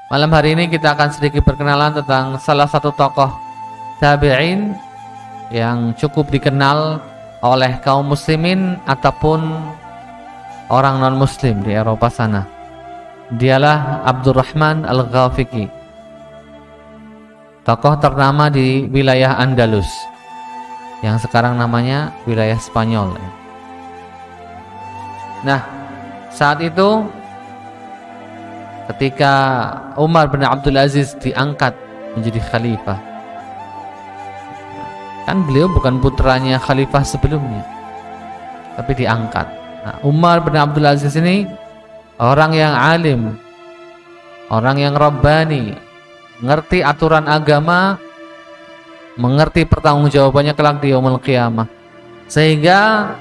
Malam hari ini kita akan sedikit berkenalan tentang salah satu tokoh tabi'in yang cukup dikenal oleh kaum muslimin ataupun orang non-muslim di Eropa sana. Dialah Abdurrahman Al-Ghafiqi, tokoh ternama di wilayah Andalus yang sekarang namanya wilayah Spanyol. Nah, saat itu ketika Umar bin Abdul Aziz diangkat menjadi khalifah, kan beliau bukan putranya khalifah sebelumnya, tapi diangkat. Nah, Umar bin Abdul Aziz ini orang yang alim, orang yang rabbani, ngerti aturan agama, mengerti pertanggungjawabannya kelak di yaumul qiyamah, sehingga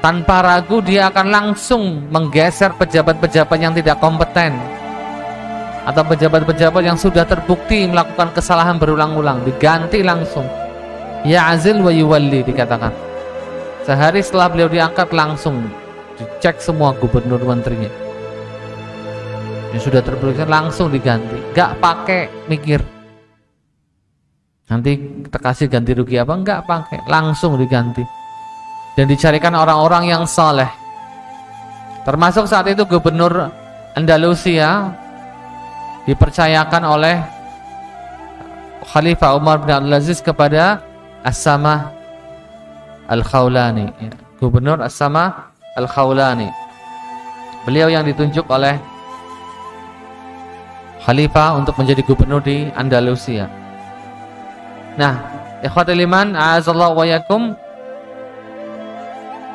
tanpa ragu dia akan langsung menggeser pejabat-pejabat yang tidak kompeten atau pejabat-pejabat yang sudah terbukti melakukan kesalahan berulang-ulang, diganti langsung. Ya azil wa yuwalli, dikatakan. Sehari setelah beliau diangkat langsung dicek semua gubernur menterinya yang sudah terbukti, langsung diganti, gak pakai mikir nanti kita kasih ganti rugi apa, gak pakai, langsung diganti. Dan dicarikan orang-orang yang saleh, termasuk saat itu gubernur Andalusia dipercayakan oleh Khalifah Umar bin Abdul Aziz kepada As-Samah Al-Khawlani, Gubernur As-Samah Al-Khawlani. Beliau yang ditunjuk oleh Khalifah untuk menjadi gubernur di Andalusia. Nah, ikhwatul iman, a'azallahu wa yakum,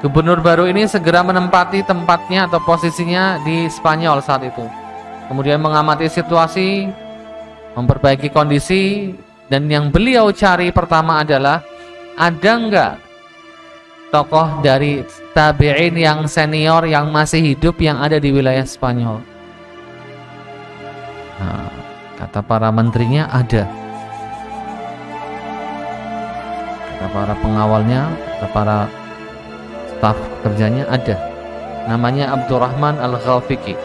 gubernur baru ini segera menempati tempatnya atau posisinya di Spanyol saat itu. Kemudian mengamati situasi, memperbaiki kondisi, dan yang beliau cari pertama adalah ada enggak tokoh dari tabi'in yang senior yang masih hidup yang ada di wilayah Spanyol. Nah, kata para menterinya ada, kata para pengawalnya, kata para staf kerjanya ada, namanya Abdurrahman Al-Ghafiqi.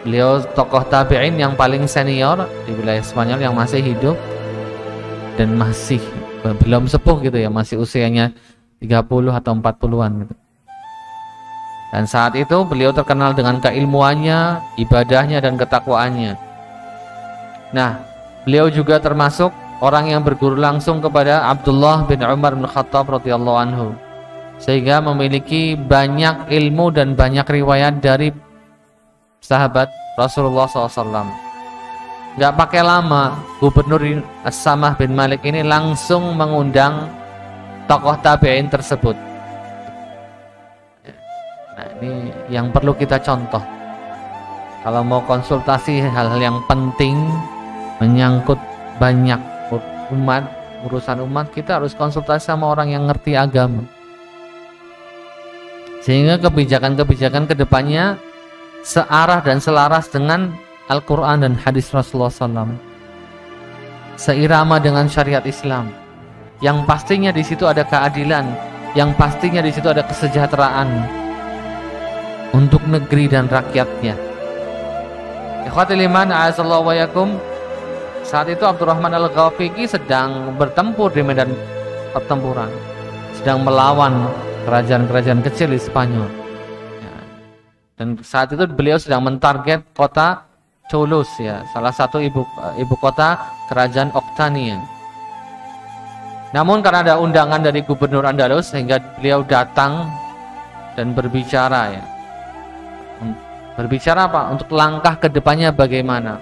Beliau tokoh tabi'in yang paling senior di wilayah Spanyol yang masih hidup dan masih belum sepuh gitu ya, masih usianya 30 atau 40-an gitu. Dan saat itu beliau terkenal dengan keilmuannya, ibadahnya, dan ketakwaannya. Nah, beliau juga termasuk orang yang berguru langsung kepada Abdullah bin Umar bin Khattab radhiyallahu anhu, sehingga memiliki banyak ilmu dan banyak riwayat dari sahabat Rasulullah SAW. Gak pakai lama, Gubernur As-Samah bin Malik ini langsung mengundang tokoh tabi'in tersebut. Nah, ini yang perlu kita contoh. Kalau mau konsultasi hal-hal yang penting menyangkut banyak umat, urusan umat, kita harus konsultasi sama orang yang ngerti agama, sehingga kebijakan-kebijakan kedepannya searah dan selaras dengan Al-Quran dan hadis Rasulullah SAW, seirama dengan syariat Islam, yang pastinya di situ ada keadilan, yang pastinya di situ ada kesejahteraan untuk negeri dan rakyatnya. Ikhwatul iman, a'azallahu wa yakum. Saat itu Abdurrahman Al-Ghafiqi sedang bertempur di medan pertempuran, sedang melawan kerajaan-kerajaan kecil di Spanyol. Dan saat itu beliau sedang mentarget kota Toulouse, ya, salah satu ibu kota kerajaan Occitania. Namun karena ada undangan dari gubernur Andalus, sehingga beliau datang dan berbicara, ya. Berbicara apa? Untuk langkah kedepannya bagaimana.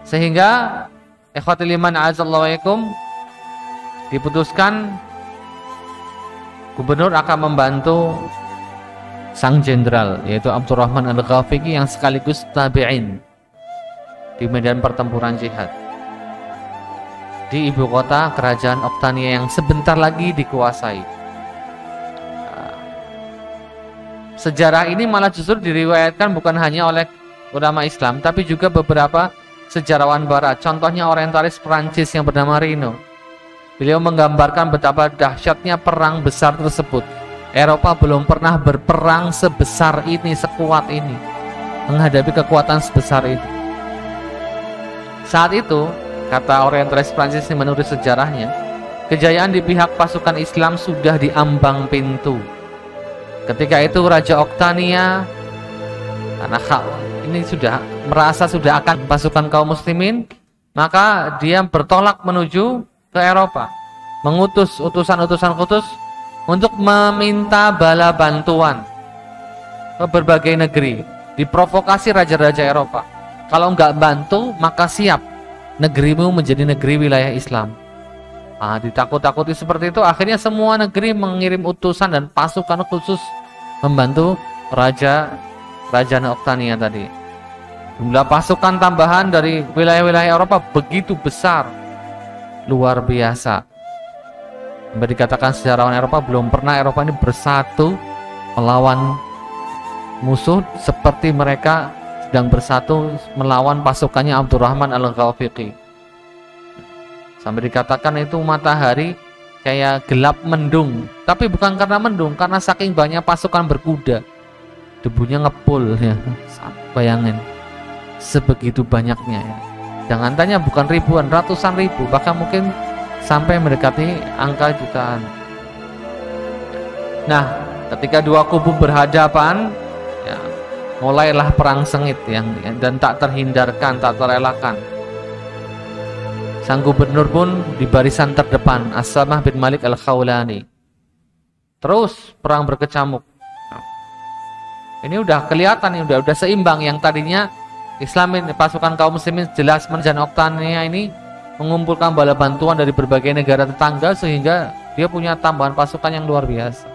Sehingga ikhwatul iman a'azallahu wa'alaikum, diputuskan gubernur akan membantu sang jenderal, yaitu Abdurrahman Al-Ghafiqi yang sekaligus tabi'in di medan pertempuran jihad di ibu kota kerajaan Occitania yang sebentar lagi dikuasai. Sejarah ini malah justru diriwayatkan bukan hanya oleh ulama Islam, tapi juga beberapa sejarawan barat. Contohnya orientalis Prancis yang bernama Rino. Beliau menggambarkan betapa dahsyatnya perang besar tersebut. Eropa belum pernah berperang sebesar ini, sekuat ini. menghadapi kekuatan sebesar itu. Saat itu, kata orientalis Prancis yang menulis sejarahnya, kejayaan di pihak pasukan Islam sudah di ambang pintu. Ketika itu Raja Oktania, karena ini sudah merasa sudah akan pasukan kaum muslimin, maka dia bertolak menuju ke Eropa, mengutus utusan-utusan khusus untuk meminta bala bantuan ke berbagai negeri, diprovokasi raja-raja Eropa. Kalau nggak bantu, maka siap negerimu menjadi negeri wilayah Islam. Ditakut-takuti seperti itu, akhirnya semua negeri mengirim utusan dan pasukan khusus membantu Raja Oktania tadi. Jumlah pasukan tambahan dari wilayah-wilayah Eropa begitu besar, luar biasa. Sampai dikatakan sejarawan Eropa, belum pernah Eropa ini bersatu melawan musuh seperti mereka sedang bersatu melawan pasukannya Abdurrahman Al-Ghafiqi. Sampai dikatakan itu matahari kayak gelap mendung, tapi bukan karena mendung, karena saking banyak pasukan berkuda, debunya ngepul ya. Bayangin sebegitu banyaknya ya. Jangan tanya bukan ribuan, ratusan ribu, bahkan mungkin sampai mendekati angka jutaan. Nah, ketika dua kubu berhadapan, ya, mulailah perang sengit dan tak terhindarkan, tak terelakkan. Sang gubernur pun di barisan terdepan, As-Samah bin Malik Al-Khawlani. Terus perang berkecamuk. Ini udah kelihatan, ini udah seimbang. Yang tadinya Islam ini, pasukan kaum muslimin jelas Raja Oktania ini mengumpulkan bala bantuan dari berbagai negara tetangga sehingga dia punya tambahan pasukan yang luar biasa.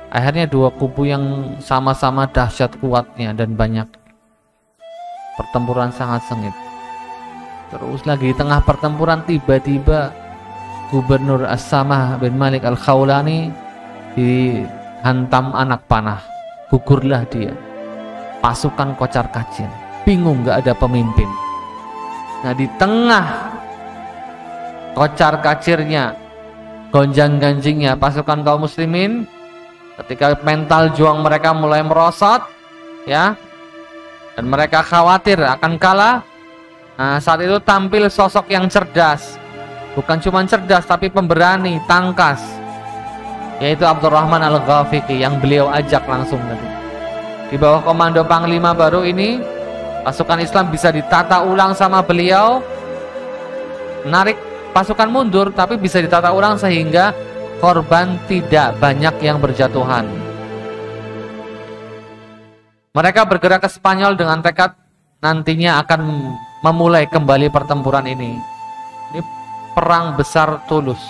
Akhirnya dua kubu yang sama-sama dahsyat kuatnya dan banyak. Pertempuran sangat sengit. Terus lagi di tengah pertempuran tiba-tiba Gubernur As-Samah bin Malik Al-Khawlani dihantam anak panah. Gugurlah dia. Pasukan kocar kacir. Bingung gak ada pemimpin. Nah, di tengah kocar kacirnya, gonjang-ganjingnya pasukan kaum muslimin, ketika mental juang mereka mulai merosot, ya, dan mereka khawatir akan kalah. Nah, saat itu tampil sosok yang cerdas, bukan cuma cerdas tapi pemberani, tangkas, yaitu Abdurrahman Al-Ghafiqi yang beliau ajak langsung tadi. Di bawah komando Panglima baru ini, pasukan Islam bisa ditata ulang sama beliau, menarik pasukan mundur, tapi bisa ditata ulang sehingga korban tidak banyak yang berjatuhan. Mereka bergerak ke Spanyol dengan tekad nantinya akan memulai kembali pertempuran ini. Ini perang besar Tulus.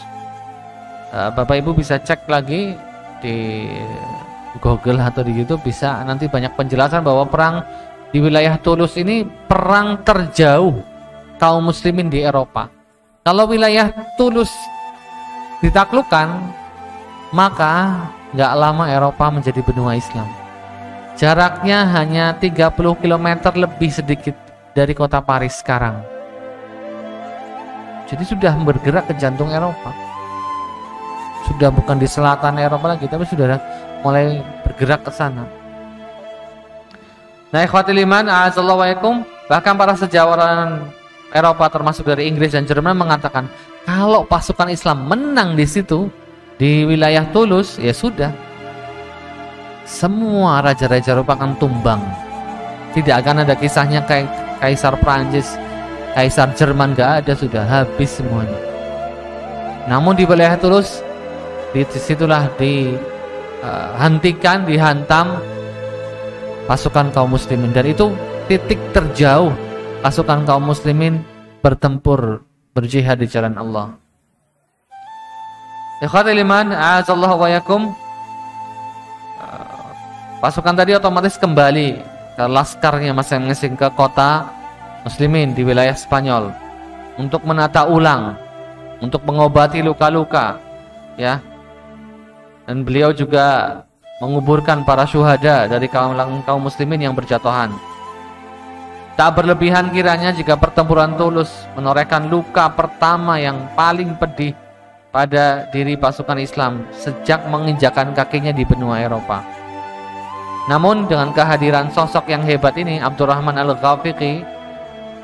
Bapak Ibu bisa cek lagi di Google atau di YouTube, bisa nanti banyak penjelasan bahwa perang di wilayah Tulus ini perang terjauh kaum muslimin di Eropa. Kalau wilayah Tulus ditaklukkan, maka nggak lama Eropa menjadi benua Islam. Jaraknya hanya 30 km lebih sedikit dari kota Paris sekarang. Jadi sudah bergerak ke jantung Eropa. Sudah bukan di selatan Eropa lagi, tapi sudah mulai bergerak ke sana. Nah, ikhwatil iman, a'azallahu wa yakum, bahkan para sejarawan Eropa termasuk dari Inggris dan Jerman mengatakan kalau pasukan Islam menang di situ, di wilayah Tulus, ya sudah, semua raja-raja Eropa akan tumbang. Tidak akan ada kisahnya kayak Kaisar Prancis, Kaisar Jerman, gak ada, sudah habis semuanya. Namun di wilayah Tulus, disitulah dihentikan, dihantam pasukan kaum muslimin, dan itu titik terjauh pasukan kaum muslimin bertempur, berjihad di jalan Allah. Ikhwatul iman, a'azallahu wa yakum. Pasukan tadi otomatis kembali ke laskarnya masing-masing ke kota muslimin di wilayah Spanyol untuk menata ulang, untuk mengobati luka-luka, ya. Dan beliau juga menguburkan para syuhada dari kaum muslimin yang berjatuhan. Tak berlebihan kiranya jika pertempuran Tulus menorehkan luka pertama yang paling pedih pada diri pasukan Islam sejak menginjakkan kakinya di benua Eropa. Namun dengan kehadiran sosok yang hebat ini, Abdurrahman Al-Ghafiqi,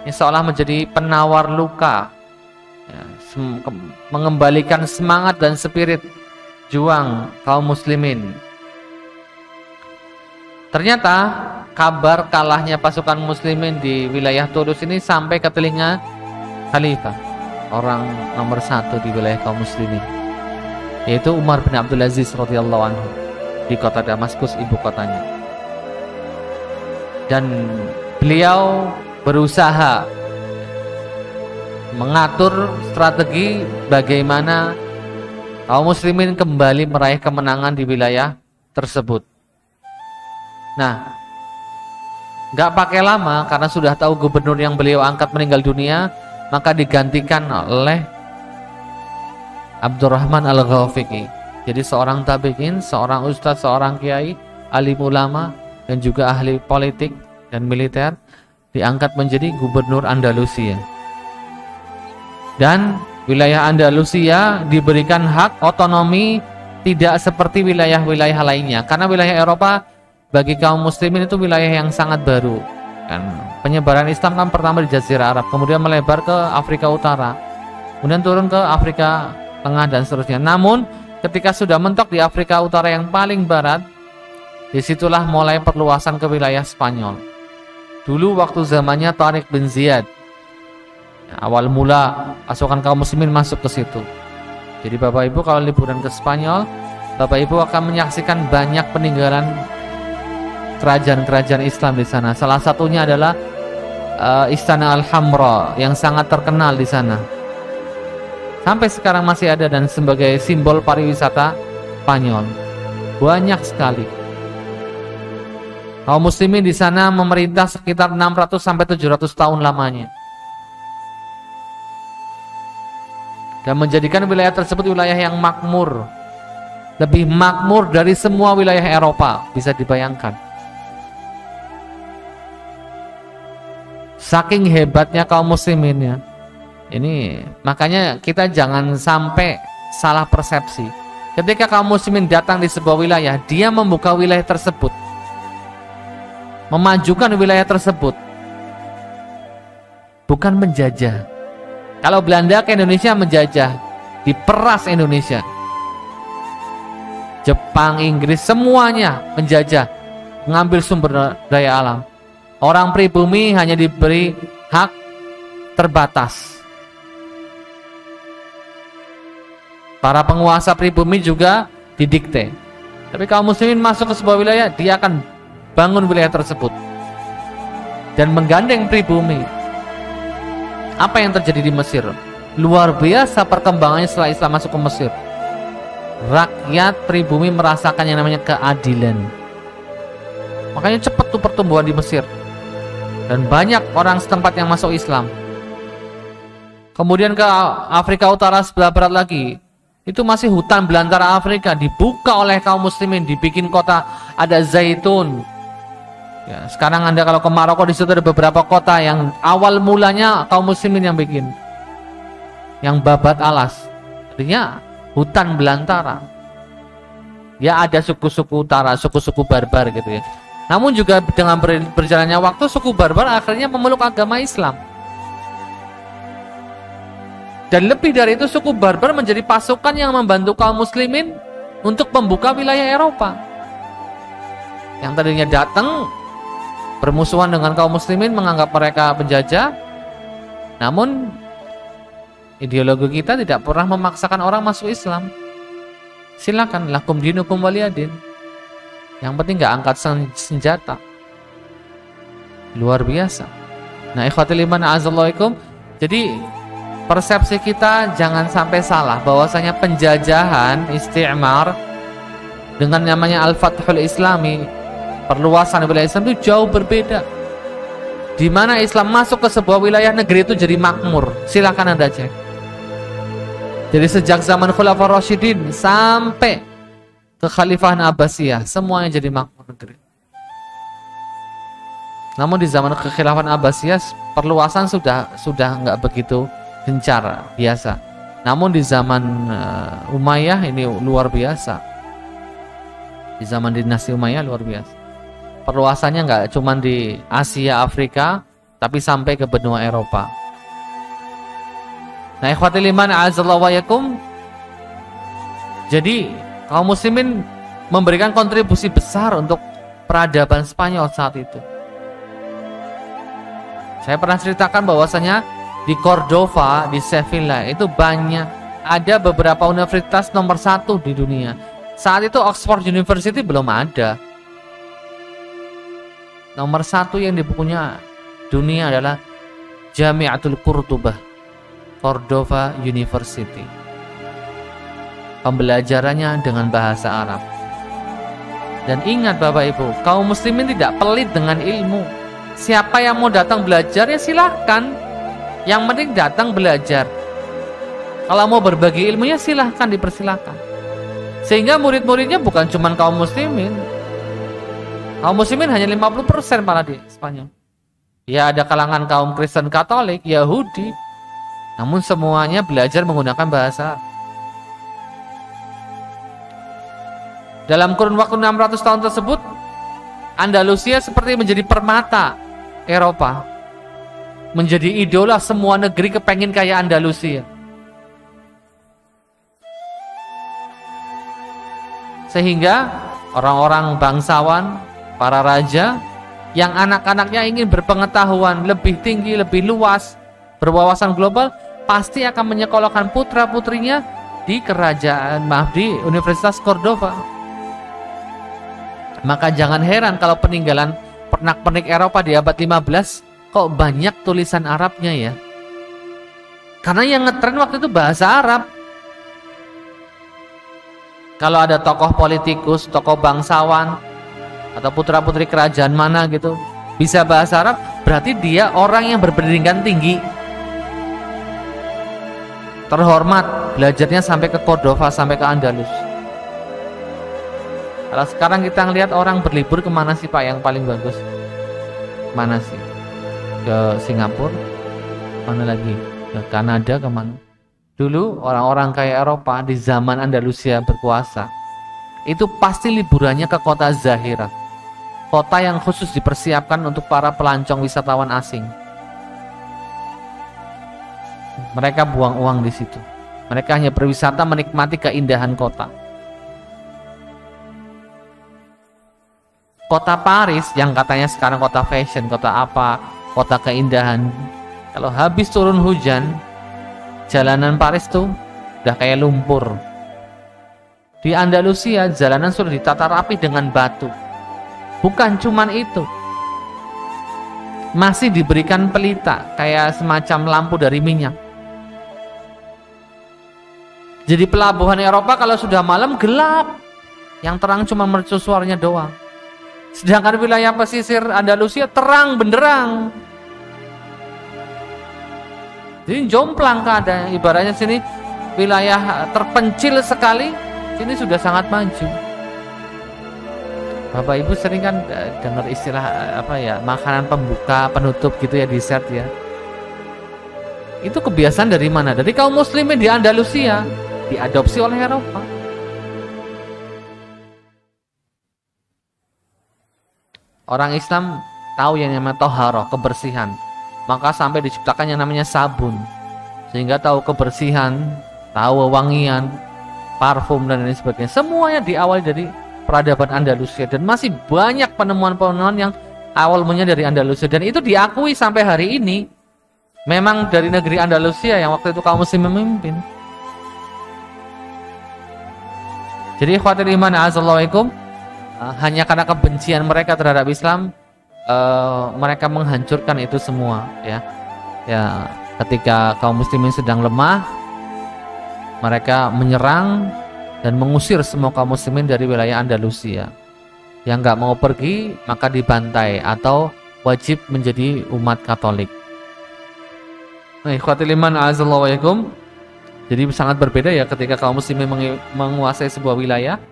ini seolah menjadi penawar luka, ya, mengembalikan semangat dan spirit juang kaum muslimin. Ternyata kabar kalahnya pasukan muslimin di wilayah Tulus ini sampai ke telinga khalifah, orang nomor 1 di wilayah kaum muslimin, yaitu Umar bin Abdul Aziz radhiyallahu anhu, di kota Damaskus, ibu kotanya. Dan beliau berusaha mengatur strategi bagaimana kaum muslimin kembali meraih kemenangan di wilayah tersebut. Nah, gak pakai lama, karena sudah tahu gubernur yang beliau angkat meninggal dunia, maka digantikan oleh Abdurrahman Al-Ghafiqi. Jadi seorang tabi'in, seorang ustadz, seorang kiai, alim ulama, dan juga ahli politik dan militer, diangkat menjadi gubernur Andalusia. Dan wilayah Andalusia diberikan hak otonomi, tidak seperti wilayah-wilayah lainnya, karena wilayah Eropa bagi kaum muslimin itu wilayah yang sangat baru. Kan penyebaran Islam kan pertama di Jazirah Arab, kemudian melebar ke Afrika Utara, kemudian turun ke Afrika Tengah dan seterusnya. Namun ketika sudah mentok di Afrika Utara yang paling barat, disitulah mulai perluasan ke wilayah Spanyol. Dulu waktu zamannya Tariq bin Ziyad, awal mula pasukan kaum muslimin masuk ke situ. Jadi Bapak Ibu kalau liburan ke Spanyol, Bapak Ibu akan menyaksikan banyak peninggalan kerajaan-kerajaan Islam di sana. Salah satunya adalah Istana Al-Hamra yang sangat terkenal di sana. Sampai sekarang masih ada dan sebagai simbol pariwisata Spanyol. Banyak sekali. Kaum muslimin di sana memerintah sekitar 600 sampai 700 tahun lamanya. Dan menjadikan wilayah tersebut wilayah yang makmur. Lebih makmur dari semua wilayah Eropa, bisa dibayangkan. Saking hebatnya kaum muslimin ya. Ini makanya kita jangan sampai salah persepsi. Ketika kaum muslimin datang di sebuah wilayah, dia membuka wilayah tersebut, memajukan wilayah tersebut, bukan menjajah. Kalau Belanda ke Indonesia menjajah, diperas Indonesia. Jepang, Inggris, semuanya menjajah, mengambil sumber daya alam. Orang pribumi hanya diberi hak terbatas. Para penguasa pribumi juga didikte. Tapi kaum muslimin masuk ke sebuah wilayah, dia akan bangun wilayah tersebut dan menggandeng pribumi. Apa yang terjadi di Mesir? Luar biasa perkembangannya setelah Islam masuk ke Mesir. Rakyat pribumi merasakan yang namanya keadilan. Makanya cepat tuh pertumbuhan di Mesir. Dan banyak orang setempat yang masuk Islam. Kemudian ke Afrika Utara sebelah barat lagi, itu masih hutan belantara Afrika, dibuka oleh kaum muslimin, dibikin kota, ada zaitun. Ya, sekarang Anda kalau ke Maroko, di situ ada beberapa kota yang awal mulanya kaum muslimin yang bikin, yang babat alas, artinya hutan belantara. Ya ada suku-suku utara, suku-suku barbar gitu ya. Namun juga dengan berjalannya waktu, suku barbar akhirnya memeluk agama Islam. Dan lebih dari itu, suku barbar menjadi pasukan yang membantu kaum muslimin untuk membuka wilayah Eropa. Yang tadinya datang bermusuhan dengan kaum muslimin, menganggap mereka penjajah. Namun ideologi kita tidak pernah memaksakan orang masuk Islam. Silakan, lakum dinukum waliyadin. Yang penting nggak angkat senjata. Luar biasa. Nah, ikhwatul iman a'azzallahu. Jadi persepsi kita jangan sampai salah bahwasanya penjajahan, istimar dengan namanya Al-Fathul Islami, perluasan wilayah Islam itu jauh berbeda. Di mana Islam masuk ke sebuah wilayah negeri itu jadi makmur. Silakan Anda cek. Jadi sejak zaman Khulafaur Rasyidin sampai kekhalifahan Abbasiyah, semuanya jadi makmur negeri. Namun di zaman kekhilafan Abbasiyah perluasan sudah nggak begitu gencar, biasa. Namun di zaman Umayyah ini luar biasa. Di zaman dinasti Umayyah luar biasa. Perluasannya nggak cuma di Asia, Afrika, tapi sampai ke benua Eropa. Nah, ikhwatil iman a'azzallahu wa yakum. Jadi kaum muslimin memberikan kontribusi besar untuk peradaban Spanyol saat itu. Saya pernah ceritakan bahwasanya di Cordova, di Sevilla itu banyak, ada beberapa universitas nomor 1 di dunia. Saat itu Oxford University belum ada. Nomor 1 yang di bukunya dunia adalah Jami'atul Qurtubah, Cordova University. Pembelajarannya dengan bahasa Arab. Dan ingat Bapak Ibu, kaum muslimin tidak pelit dengan ilmu. Siapa yang mau datang belajar ya silahkan. Yang penting datang belajar. Kalau mau berbagi ilmunya silahkan, dipersilahkan. Sehingga murid-muridnya bukan cuma kaum muslimin. Kaum muslimin hanya 50% malah di Spanyol. Ya ada kalangan kaum Kristen Katolik, Yahudi. Namun semuanya belajar menggunakan bahasa. Dalam kurun waktu 600 tahun tersebut, Andalusia seperti menjadi permata Eropa. Menjadi idola semua negeri kepengen kayak Andalusia. Sehingga orang-orang bangsawan, para raja yang anak-anaknya ingin berpengetahuan lebih tinggi, lebih luas, berwawasan global, pasti akan menyekolahkan putra-putrinya di di Universitas Cordova. Maka jangan heran kalau peninggalan pernak-pernik Eropa di abad 15 kok banyak tulisan Arabnya ya. Karena yang ngetren waktu itu bahasa Arab. Kalau ada tokoh politikus, tokoh bangsawan, atau putra-putri kerajaan mana gitu bisa bahasa Arab, berarti dia orang yang berpendidikan tinggi, terhormat, belajarnya sampai ke Cordova, sampai ke Andalus. Kalau sekarang kita ngelihat orang berlibur kemana sih Pak yang paling bagus? Mana sih? Ke Singapura? Mana lagi? Ke Kanada, kemana? Dulu orang-orang kaya Eropa di zaman Andalusia berkuasa, itu pasti liburannya ke kota Zahira, kota yang khusus dipersiapkan untuk para pelancong wisatawan asing. Mereka buang uang di situ. Mereka hanya berwisata menikmati keindahan kota. Kota Paris yang katanya sekarang kota fashion, kota apa, kota keindahan. Kalau habis turun hujan, jalanan Paris tuh udah kayak lumpur. Di Andalusia jalanan sudah ditata rapi dengan batu. Bukan cuman itu, masih diberikan pelita kayak semacam lampu dari minyak. Jadi pelabuhan Eropa kalau sudah malam gelap, yang terang cuma mercusuarnya doang. Sedangkan wilayah pesisir Andalusia terang benderang. Jadi jomplang keadaan. Ibaratnya sini wilayah terpencil sekali, sini sudah sangat maju. Bapak Ibu sering kan dengar istilah apa ya, makanan pembuka, penutup gitu ya, dessert ya. Itu kebiasaan dari mana? Dari kaum muslimin di Andalusia, diadopsi oleh Eropa. Orang Islam tahu yang namanya toharoh, kebersihan. Maka sampai diciptakan yang namanya sabun, sehingga tahu kebersihan, tahu wewangian, parfum dan lain sebagainya. Semuanya diawali dari peradaban Andalusia, dan masih banyak penemuan-penemuan yang awal mulanya dari Andalusia, dan itu diakui sampai hari ini. Memang dari negeri Andalusia yang waktu itu kaum muslim memimpin. Jadi ikhwatul iman a'azzallahu hanya karena kebencian mereka terhadap Islam, mereka menghancurkan itu semua ya. Ya, ketika kaum muslimin sedang lemah, mereka menyerang dan mengusir semua kaum muslimin dari wilayah Andalusia. Yang nggak mau pergi maka dibantai atau wajib menjadi umat Katolik. Nah, ikhwatul iman a'azzallahu wa'alaikum. Jadi sangat berbeda ya ketika kaum muslimin menguasai sebuah wilayah.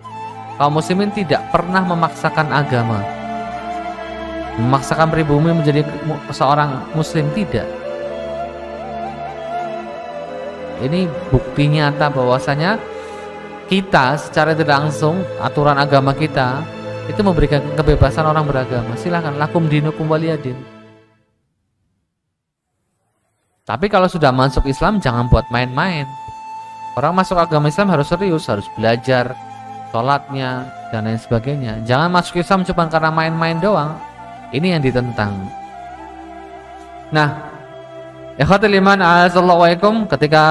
Kaum muslimin tidak pernah memaksakan agama, memaksakan pribumi menjadi seorang muslim, tidak. Ini bukti nyata bahwasanya kita secara tidak langsung, aturan agama kita Itu memberikan kebebasan orang beragama. Silahkan, lakum dinukum waliyadin. Tapi kalau sudah masuk Islam jangan buat main-main. Orang masuk agama Islam harus serius, harus belajar sholatnya dan lain sebagainya. Jangan masuk Islam cuma karena main-main doang. Ini yang ditentang. Nah, ikhwatul iman a'azallahu wa'alaikum, ketika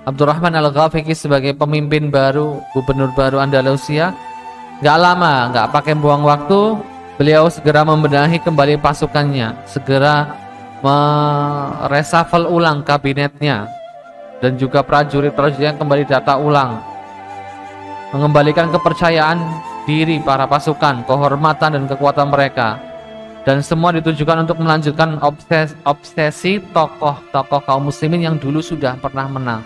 Abdurrahman Al-Ghafiqi sebagai pemimpin baru, gubernur baru Andalusia, gak lama, gak pakai buang waktu, beliau segera membenahi kembali pasukannya, segera meresafel ulang kabinetnya, dan juga prajurit-prajurit yang kembali data ulang, mengembalikan kepercayaan diri para pasukan, kehormatan dan kekuatan mereka, dan semua ditujukan untuk melanjutkan obsesi tokoh-tokoh kaum muslimin yang dulu sudah pernah menang.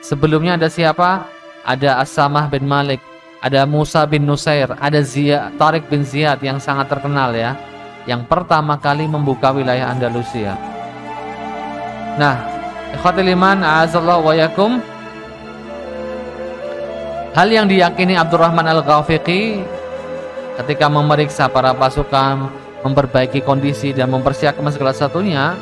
Sebelumnya ada siapa? Ada As-Samah bin Malik, ada Musa bin Nusair, ada Tariq bin Ziyad yang sangat terkenal ya, yang pertama kali membuka wilayah Andalusia. Nah, ikhwatul iman a'azallahu wa yakum, hal yang diyakini Abdurrahman Al-Ghafiqi ketika memeriksa para pasukan, memperbaiki kondisi dan mempersiapkan segala satunya,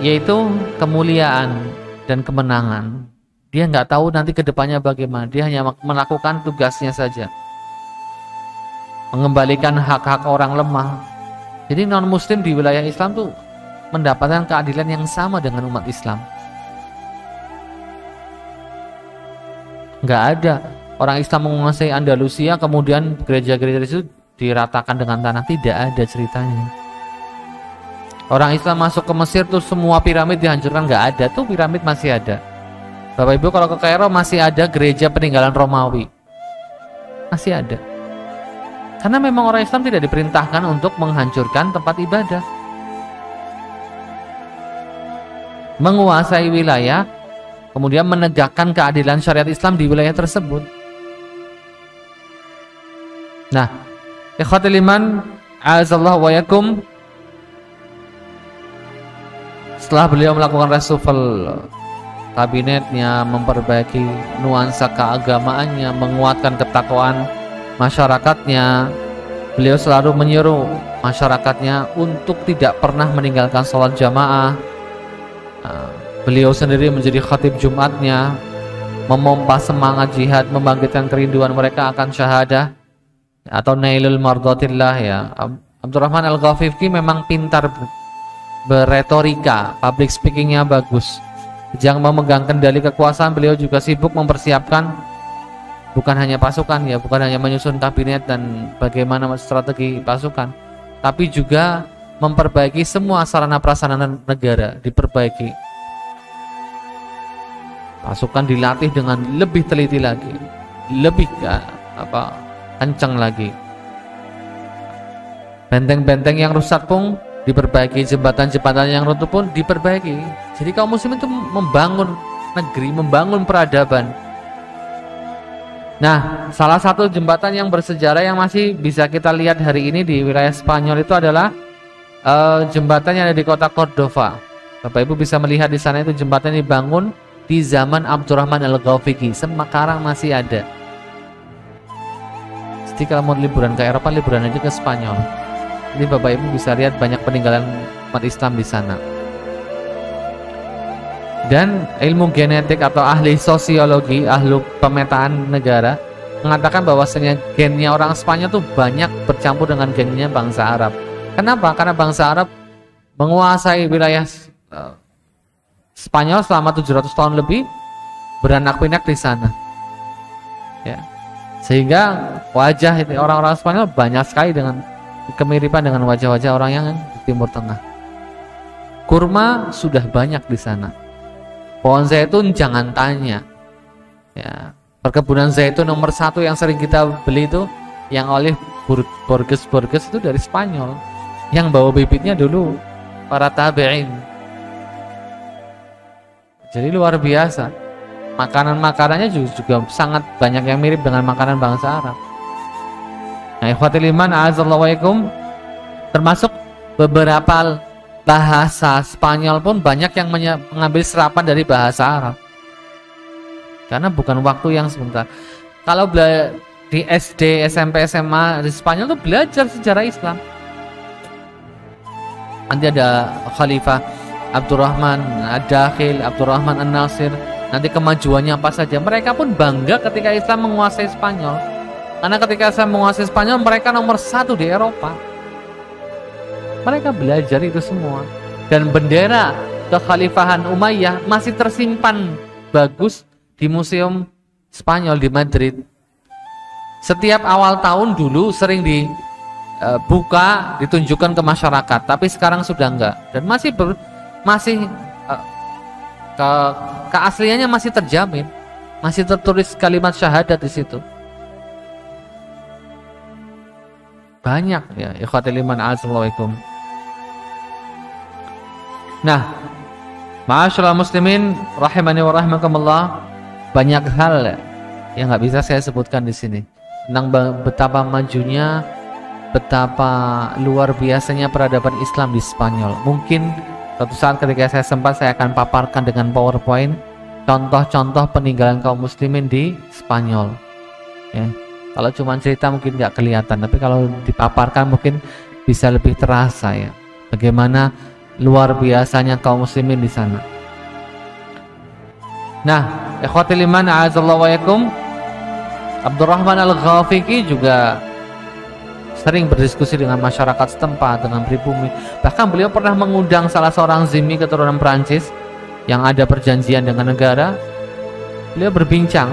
yaitu kemuliaan dan kemenangan. Dia nggak tahu nanti kedepannya bagaimana. Dia hanya melakukan tugasnya saja, mengembalikan hak-hak orang lemah. Jadi non muslim di wilayah Islam tuh mendapatkan keadilan yang sama dengan umat Islam. Nggak ada orang Islam menguasai Andalusia kemudian gereja-gereja itu diratakan dengan tanah. Tidak ada ceritanya. Orang Islam masuk ke Mesir tuh semua piramid dihancurkan, nggak ada. Tuh piramid masih ada. Bapak Ibu kalau ke Kairo masih ada gereja peninggalan Romawi, masih ada. Karena memang orang Islam tidak diperintahkan untuk menghancurkan tempat ibadah. Menguasai wilayah, kemudian menegakkan keadilan syariat Islam di wilayah tersebut. Nah, ikhwatul iman a'azallahu wa yakum, setelah beliau melakukan reshuffle kabinetnya, memperbaiki nuansa keagamaannya, menguatkan ketakwaan masyarakatnya, beliau selalu menyuruh masyarakatnya untuk tidak pernah meninggalkan sholat jamaah. Beliau sendiri menjadi khatib Jumatnya, memompa semangat jihad, membangkitkan kerinduan mereka akan syahadah atau nailul mardatillah ya. Abdurrahman Al-Ghafiqi memang pintar berretorika, public speakingnya bagus. Yang memegang kendali kekuasaan, beliau juga sibuk mempersiapkan bukan hanya pasukan ya, bukan hanya menyusun kabinet dan bagaimana strategi pasukan, tapi juga memperbaiki semua sarana prasarana negara, diperbaiki. Pasukan dilatih dengan lebih teliti lagi, lebih kencang lagi. Benteng-benteng yang rusak pun diperbaiki, jembatan-jembatan yang runtuh pun diperbaiki. Jadi kaum muslim itu membangun negeri, membangun peradaban. Nah, salah satu jembatan yang bersejarah yang masih bisa kita lihat hari ini di wilayah Spanyol itu adalah jembatan yang ada di kota Cordova. Bapak Ibu bisa melihat di sana, itu jembatan yang dibangun di zaman Abdurrahman Al-Ghafiqi. Sekarang masih ada. Jadi kalau mau liburan ke Eropa, liburan aja ke Spanyol. Ini Bapak Ibu bisa lihat banyak peninggalan umat Islam di sana. Dan ilmu genetik atau ahli sosiologi, ahli pemetaan negara mengatakan bahwasanya gennya orang Spanyol tuh banyak bercampur dengan gennya bangsa Arab. Kenapa? Karena bangsa Arab menguasai wilayah Spanyol selama 700 tahun lebih, beranak pinak di sana. Ya. Sehingga wajah orang-orang Spanyol banyak sekali dengan kemiripan dengan wajah-wajah orang yang di Timur Tengah. Kurma sudah banyak di sana. Pohon zaitun jangan tanya. Ya, perkebunan zaitun nomor 1 yang sering kita beli itu yang oleh Borges itu dari Spanyol. Yang bawa bibitnya dulu para tabi'in. Jadi luar biasa. Makanan-makanannya juga sangat banyak yang mirip dengan makanan bangsa Arab. Nah, ikhwatul iman a'azallahum, termasuk beberapa bahasa Spanyol pun banyak yang mengambil serapan dari bahasa Arab. Karena bukan waktu yang sebentar. Kalau di SD, SMP, SMA di Spanyol tuh belajar sejarah Islam. Nanti ada Khalifah Abdurrahman Ad-Dakhil, Abdurrahman An-Nasir, nanti kemajuannya apa saja. Mereka pun bangga ketika Islam menguasai Spanyol, karena ketika Islam menguasai Spanyol mereka nomor 1 di Eropa. Mereka belajar itu semua. Dan bendera kekhalifahan Umayyah masih tersimpan bagus di Museum Spanyol di Madrid. Setiap awal tahun dulu sering dibuka, ditunjukkan ke masyarakat, tapi sekarang sudah enggak. Dan keasliannya masih terjamin, masih tertulis kalimat syahadat di situ. Banyak ya, ikhwatul iman azza. Nah, ma'asyiral muslimin rahimani wa rahimakumullah, banyak hal yang nggak bisa saya sebutkan di sini tentang betapa majunya, betapa luar biasanya peradaban Islam di Spanyol. Mungkin suatu saat ketika saya sempat, saya akan paparkan dengan PowerPoint contoh-contoh peninggalan kaum muslimin di Spanyol. Ya, kalau cuma cerita mungkin nggak kelihatan, tapi kalau dipaparkan mungkin bisa lebih terasa ya, bagaimana luar biasanya kaum muslimin di sana. Nah, ikhwatul iman a'azallahu wa yakum, Abdurrahman Al-Ghafiqi juga sering berdiskusi dengan masyarakat setempat, dengan pribumi. Bahkan beliau pernah mengundang salah seorang zimmi keturunan Perancis yang ada perjanjian dengan negara. Beliau berbincang,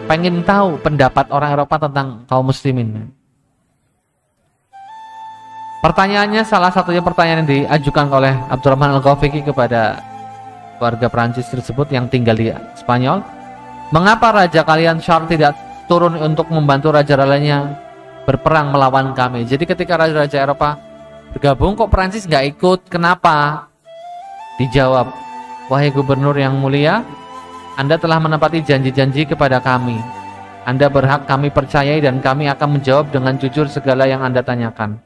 pengen tahu pendapat orang Eropa tentang kaum muslimin. Pertanyaannya, salah satunya pertanyaan yang diajukan oleh Abdurrahman Al-Ghafiqi kepada warga Prancis tersebut yang tinggal di Spanyol, mengapa raja kalian Charles tidak turun untuk membantu raja lainnya berperang melawan kami? Jadi ketika raja-raja Eropa bergabung, kok Prancis nggak ikut? Kenapa? Dijawab, wahai gubernur yang mulia, Anda telah menepati janji-janji kepada kami. Anda berhak kami percayai dan kami akan menjawab dengan jujur segala yang Anda tanyakan.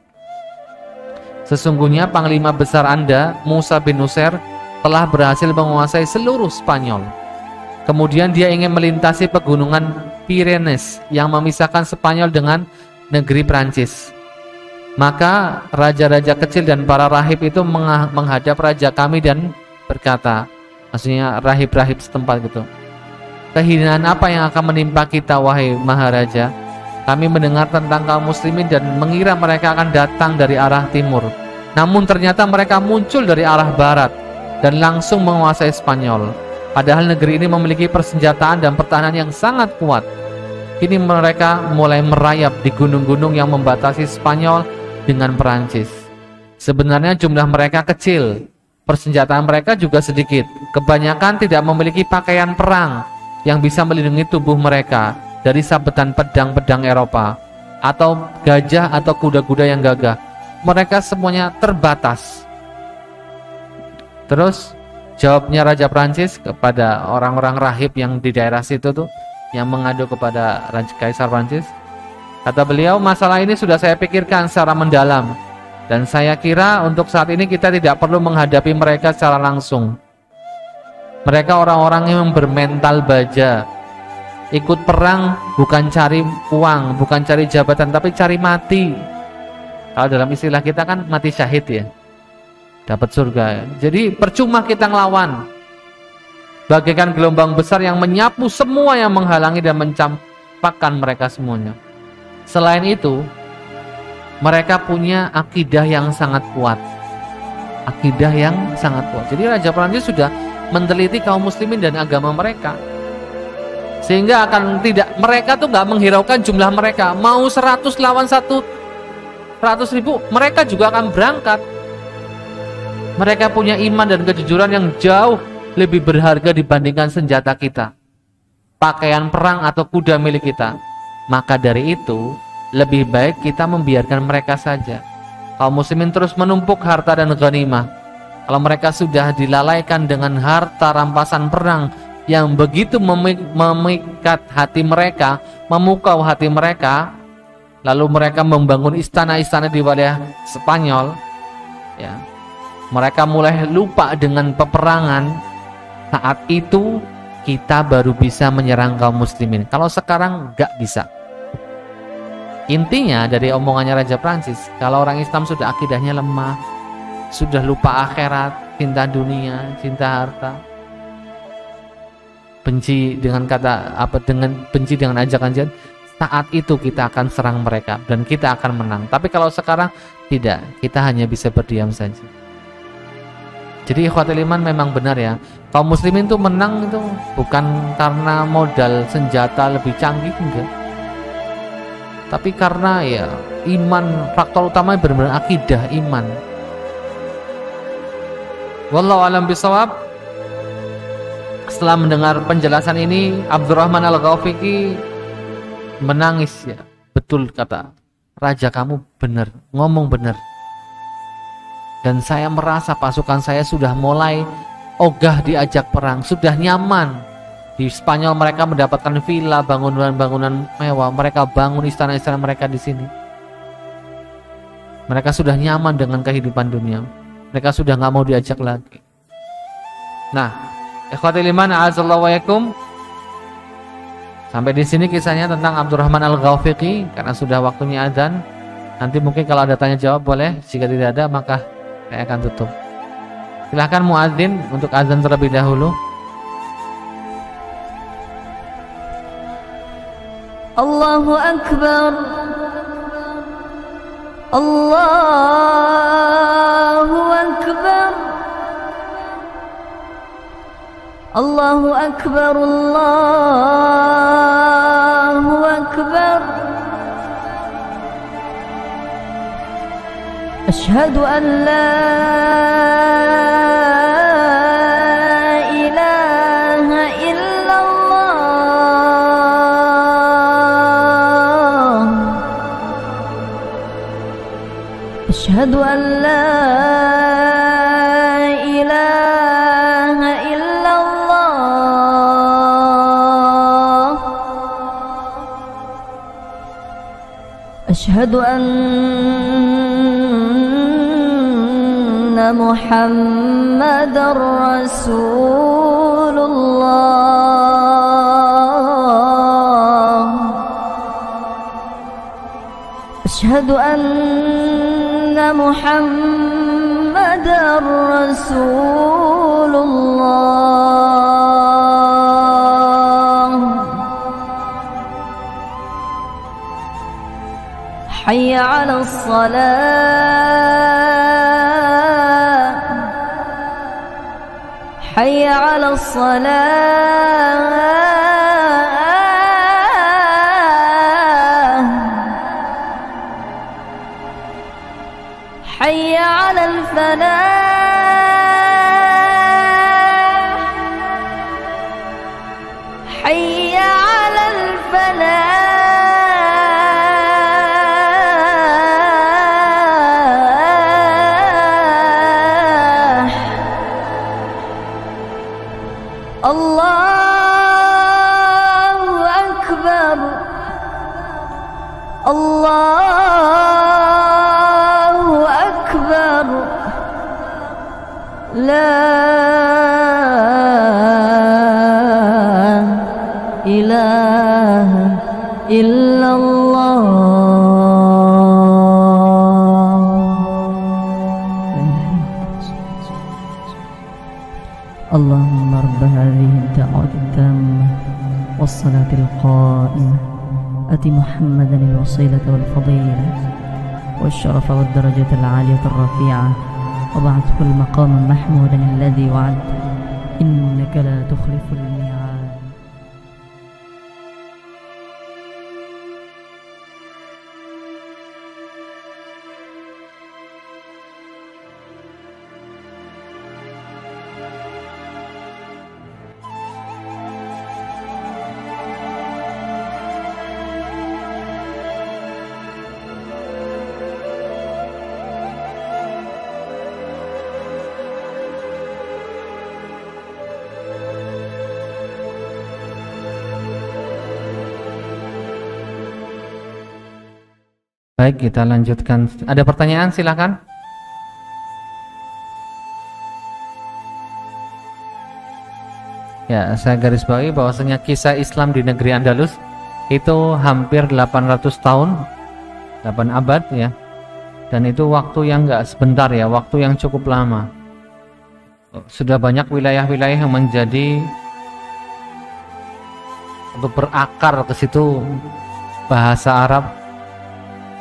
Sesungguhnya panglima besar Anda, Musa bin Nusair, telah berhasil menguasai seluruh Spanyol. Kemudian dia ingin melintasi pegunungan Pyrenees yang memisahkan Spanyol dengan negeri Prancis. Maka raja-raja kecil dan para rahib itu menghadap raja kami dan berkata, maksudnya rahib-rahib setempat gitu, kehinaan apa yang akan menimpa kita wahai Maharaja? Kami mendengar tentang kaum muslimin dan mengira mereka akan datang dari arah timur. Namun ternyata mereka muncul dari arah barat dan langsung menguasai Spanyol. Padahal negeri ini memiliki persenjataan dan pertahanan yang sangat kuat. Kini mereka mulai merayap di gunung-gunung yang membatasi Spanyol dengan Perancis. Sebenarnya jumlah mereka kecil, persenjataan mereka juga sedikit. Kebanyakan tidak memiliki pakaian perang yang bisa melindungi tubuh mereka dari sabetan pedang-pedang Eropa atau gajah atau kuda-kuda yang gagah. Mereka semuanya terbatas. Terus jawabnya Raja Prancis kepada orang-orang rahib yang di daerah situ tuh, yang mengadu kepada Raja Kaisar Prancis. Kata beliau, masalah ini sudah saya pikirkan secara mendalam dan saya kira untuk saat ini kita tidak perlu menghadapi mereka secara langsung. Mereka orang-orang yang bermental baja. Ikut perang bukan cari uang, bukan cari jabatan, tapi cari mati. Kalau dalam istilah kita kan mati syahid ya, dapat surga. Jadi percuma kita ngelawan. Bagaikan gelombang besar yang menyapu semua yang menghalangi dan mencampakkan mereka semuanya. Selain itu, mereka punya akidah yang sangat kuat. Akidah yang sangat kuat. Jadi Raja Prancis sudah meneliti kaum muslimin dan agama mereka, sehingga akan tidak, mereka tuh nggak menghiraukan jumlah mereka. Mau 100 lawan 100.000, mereka juga akan berangkat. Mereka punya iman dan kejujuran yang jauh lebih berharga dibandingkan senjata kita, pakaian perang atau kuda milik kita. Maka dari itu lebih baik kita membiarkan mereka saja. Kaum muslimin terus menumpuk harta dan ghanimah. Kalau mereka sudah dilalaikan dengan harta rampasan perang yang begitu memikat hati mereka, memukau hati mereka, lalu mereka membangun istana-istana di wilayah Spanyol, ya, mereka mulai lupa dengan peperangan. Saat itu kita baru bisa menyerang kaum muslimin. Kalau sekarang nggak bisa. Intinya dari omongannya Raja Prancis, kalau orang Islam sudah akidahnya lemah, sudah lupa akhirat, cinta dunia, cinta harta, benci dengan benci dengan ajakan jihad, saat itu kita akan serang mereka dan kita akan menang. Tapi kalau sekarang tidak, kita hanya bisa berdiam saja. Jadi ikhwatul iman memang benar ya, kaum muslimin itu menang itu bukan karena modal senjata lebih canggih, enggak, tapi karena ya iman. Faktor utamanya benar-benar akidah, iman. Wallahu a'lam bishawab. Setelah mendengar penjelasan ini, Abdurrahman Al-Ghafiqi menangis ya. Betul kata Raja, kamu benar, ngomong benar. Dan saya merasa pasukan saya sudah mulai ogah diajak perang, sudah nyaman. Di Spanyol mereka mendapatkan villa, bangunan-bangunan mewah, mereka bangun istana-istana mereka di sini. Mereka sudah nyaman dengan kehidupan dunia. Mereka sudah nggak mau diajak lagi. Nah, ikhwatul iman, a'azzallahu wa yakum. Sampai di sini kisahnya tentang Abdurrahman Al-Ghafiqi, karena sudah waktunya adzan. Nanti mungkin kalau ada tanya jawab boleh, jika tidak ada maka saya akan tutup. Silahkan muadzin untuk azan terlebih dahulu. Allahu Akbar, Allahu Akbar, Allahu Akbar, Allahu Akbar. Asyhadu an la ilaha illallah. Asyhadu an la ilaha illallah. Asyhadu Muhammadar Rasulullah. Asyhadu anna Muhammadar Rasulullah. Hayya 'alas salat, حي على الصلاة، حي على الفلاح، حي على الفلاح. Allahu Akbar, Allahu Akbar. La ilaha illallah. Allahumma rabb hadhihi ad-da'wati at-tammah was-salati al-qa'imah ati Muhammadan al-wasilata wal-fadilah wash-sharafa wad-darajata al-'aliyata ar-rafi'ah wa ba'athu al-maqama mahmudan alladhi wa'adta innaka la tukhlifu al-mi'ad. Baik, kita lanjutkan. Ada pertanyaan, silakan. Ya, saya garis bawahi bahwasanya kisah Islam di negeri Andalus itu hampir 800 tahun, 8 abad ya. Dan itu waktu yang enggak sebentar ya, waktu yang cukup lama. Sudah banyak wilayah-wilayah yang menjadi untuk berakar ke situ bahasa Arab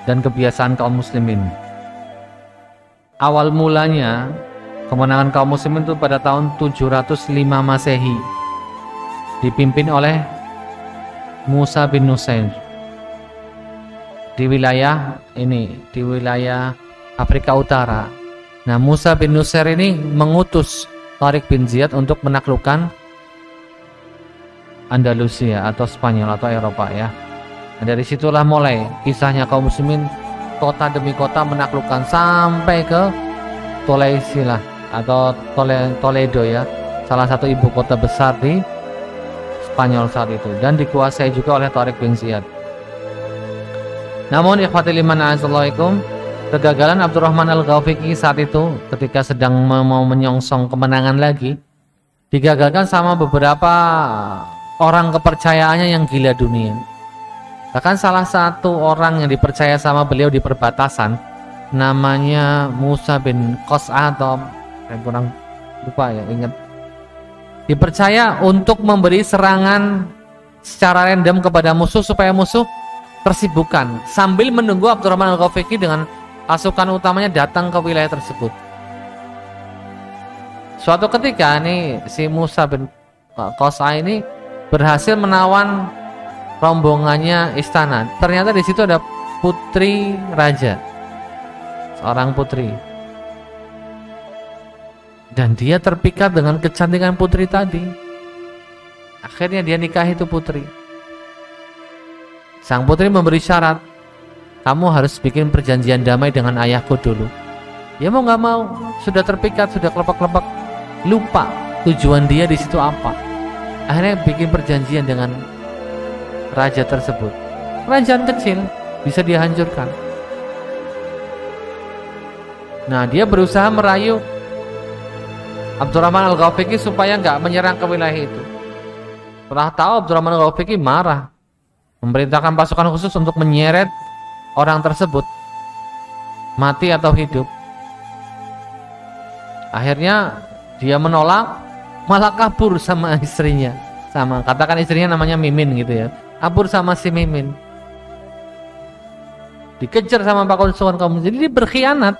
dan kebiasaan kaum muslimin. Awal mulanya kemenangan kaum muslimin itu pada tahun 705 Masehi, dipimpin oleh Musa bin Nusair di wilayah ini, di wilayah Afrika Utara. Nah, Musa bin Nusair ini mengutus Tariq bin Ziyad untuk menaklukkan Andalusia atau Spanyol atau Eropa ya. Nah, dari situlah mulai kisahnya kaum muslimin kota demi kota menaklukkan sampai ke Tordesillas atau Toledo ya, salah satu ibu kota besar di Spanyol saat itu, dan dikuasai juga oleh Tariq bin Ziyad. Namun ikhwatil iman a'azzallahu, kegagalan Abdurrahman al-Ghafiqi saat itu ketika sedang mau menyongsong kemenangan lagi digagalkan sama beberapa orang kepercayaannya yang gila dunia. Bahkan salah satu orang yang dipercaya sama beliau di perbatasan namanya Musa bin Qas'ah atau saya kurang lupa ya, ingat, dipercaya untuk memberi serangan secara random kepada musuh supaya musuh tersibukkan sambil menunggu Abdurrahman al-Ghafiqi dengan pasukan utamanya datang ke wilayah tersebut. Suatu ketika nih si Musa bin Qas'ah ini berhasil menawan rombongannya istana. Ternyata di situ ada putri raja, seorang putri, dan dia terpikat dengan kecantikan putri tadi. Akhirnya dia nikahi itu putri. Sang putri memberi syarat, kamu harus bikin perjanjian damai dengan ayahku dulu. Dia mau nggak mau, sudah terpikat, sudah kelepak-kelepak, lupa tujuan dia di situ apa. Akhirnya bikin perjanjian dengan raja tersebut. Kerajaan kecil bisa dihancurkan. Nah, dia berusaha merayu Abdurrahman al-Ghafiqi supaya nggak menyerang ke wilayah itu. Setelah tahu, Abdurrahman al-Ghafiqi marah, memerintahkan pasukan khusus untuk menyeret orang tersebut, mati atau hidup. Akhirnya dia menolak, malah kabur sama istrinya. Sama, katakan istrinya namanya Mimin gitu ya. Kabur sama si Mimin. Dikejar sama pasukan kaum muslimin. Jadi dia berkhianat.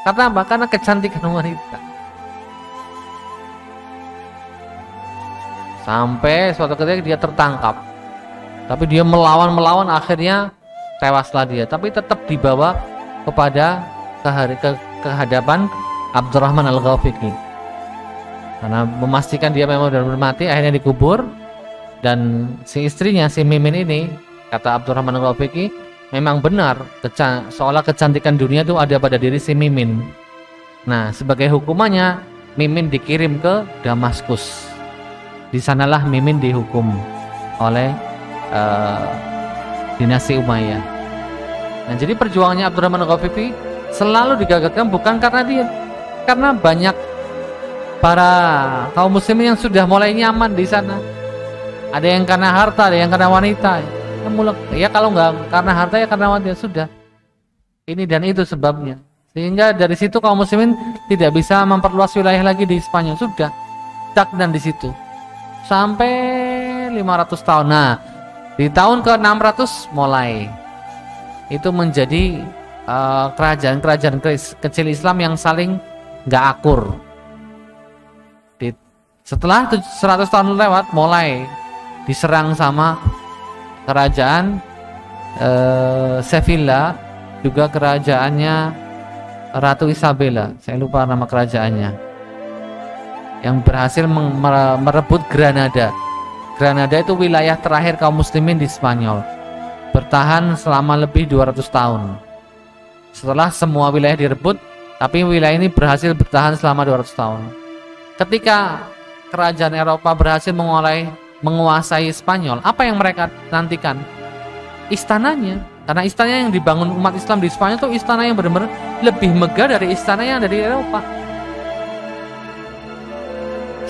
Karena apa? Karena kecantikan wanita. Sampai suatu ketika dia tertangkap. Tapi dia melawan, akhirnya tewaslah dia. Tapi tetap dibawa kepada kehadapan Abdurrahman al-Ghafiqi. Karena memastikan dia memang sudah mati, akhirnya dikubur. Dan si istrinya, si Mimin ini, kata Abdurrahman al-Ghafiqi, memang benar seolah kecantikan dunia itu ada pada diri si Mimin. Nah, sebagai hukumannya Mimin dikirim ke Damaskus. Di sanalah Mimin dihukum oleh dinasti Umayyah. Nah, jadi perjuangannya Abdurrahman al-Ghafiqi selalu digagalkan bukan karena dia, karena banyak para kaum muslimin yang sudah mulai nyaman di sana. Ada yang karena harta, ada yang karena wanita. Ya kalau nggak karena harta ya karena wanita, sudah. Ini dan itu sebabnya. Sehingga dari situ kaum muslimin tidak bisa memperluas wilayah lagi di Spanyol, sudah stagnan di situ sampai 500 tahun. Nah, di tahun ke-600 mulai itu menjadi kerajaan-kerajaan kecil Islam yang saling nggak akur. Setelah 100 tahun lewat, mulai diserang sama kerajaan Sevilla, juga kerajaannya Ratu Isabella, saya lupa nama kerajaannya, yang berhasil merebut Granada. Granada itu wilayah terakhir kaum muslimin di Spanyol, bertahan selama lebih 200 tahun. Setelah semua wilayah direbut, tapi wilayah ini berhasil bertahan selama 200 tahun. Ketika kerajaan Eropa berhasil menguasai Spanyol, apa yang mereka nantikan? Istananya. Karena istana yang dibangun umat Islam di Spanyol itu istana yang benar-benar lebih megah dari istana yang dari Eropa.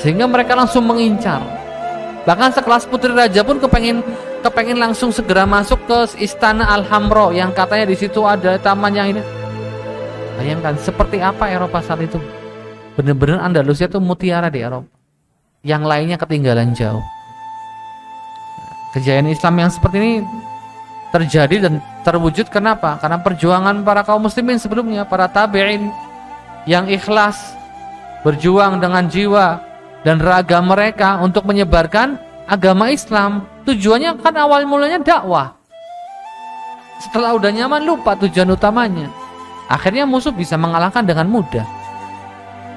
Sehingga mereka langsung mengincar. Bahkan sekelas putri raja pun kepengen langsung segera masuk ke istana Al-Hamra yang katanya di situ ada taman yang ini. Bayangkan seperti apa Eropa saat itu. Benar-benar Andalusia itu mutiara di Eropa. Yang lainnya ketinggalan jauh. Kejayaan Islam yang seperti ini terjadi dan terwujud kenapa? Karena perjuangan para kaum muslimin sebelumnya, para tabi'in yang ikhlas berjuang dengan jiwa dan raga mereka untuk menyebarkan agama Islam. Tujuannya kan awal mulanya dakwah. Setelah udah nyaman lupa tujuan utamanya. Akhirnya musuh bisa mengalahkan dengan mudah.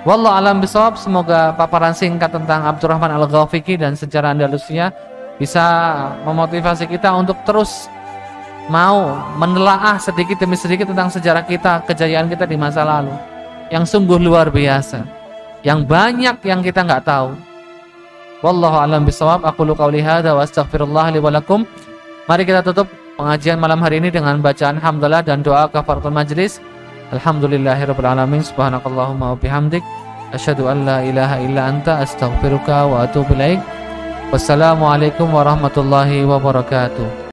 Wallahu a'lam bishawab. Semoga paparan singkat tentang Abdurrahman Al-Ghafiqi dan sejarah Andalusia bisa memotivasi kita untuk terus mau menelaah sedikit demi sedikit tentang sejarah kita, kejayaan kita di masa lalu yang sungguh luar biasa, yang banyak yang kita nggak tahu. Wallahu a'lam bishawab. Aqulu qauli hadza wa astaghfirullah li wa lakum. Mari kita tutup pengajian malam hari ini dengan bacaan hamdalah dan doa kafaratul majlis. Alhamdulillahirabbil alamin. Subhanakallahumma wa bihamdik asyhadu an la ilaha illa anta astaghfiruka wa atubu ilaik. Wassalamualaikum warahmatullahi wabarakatuh.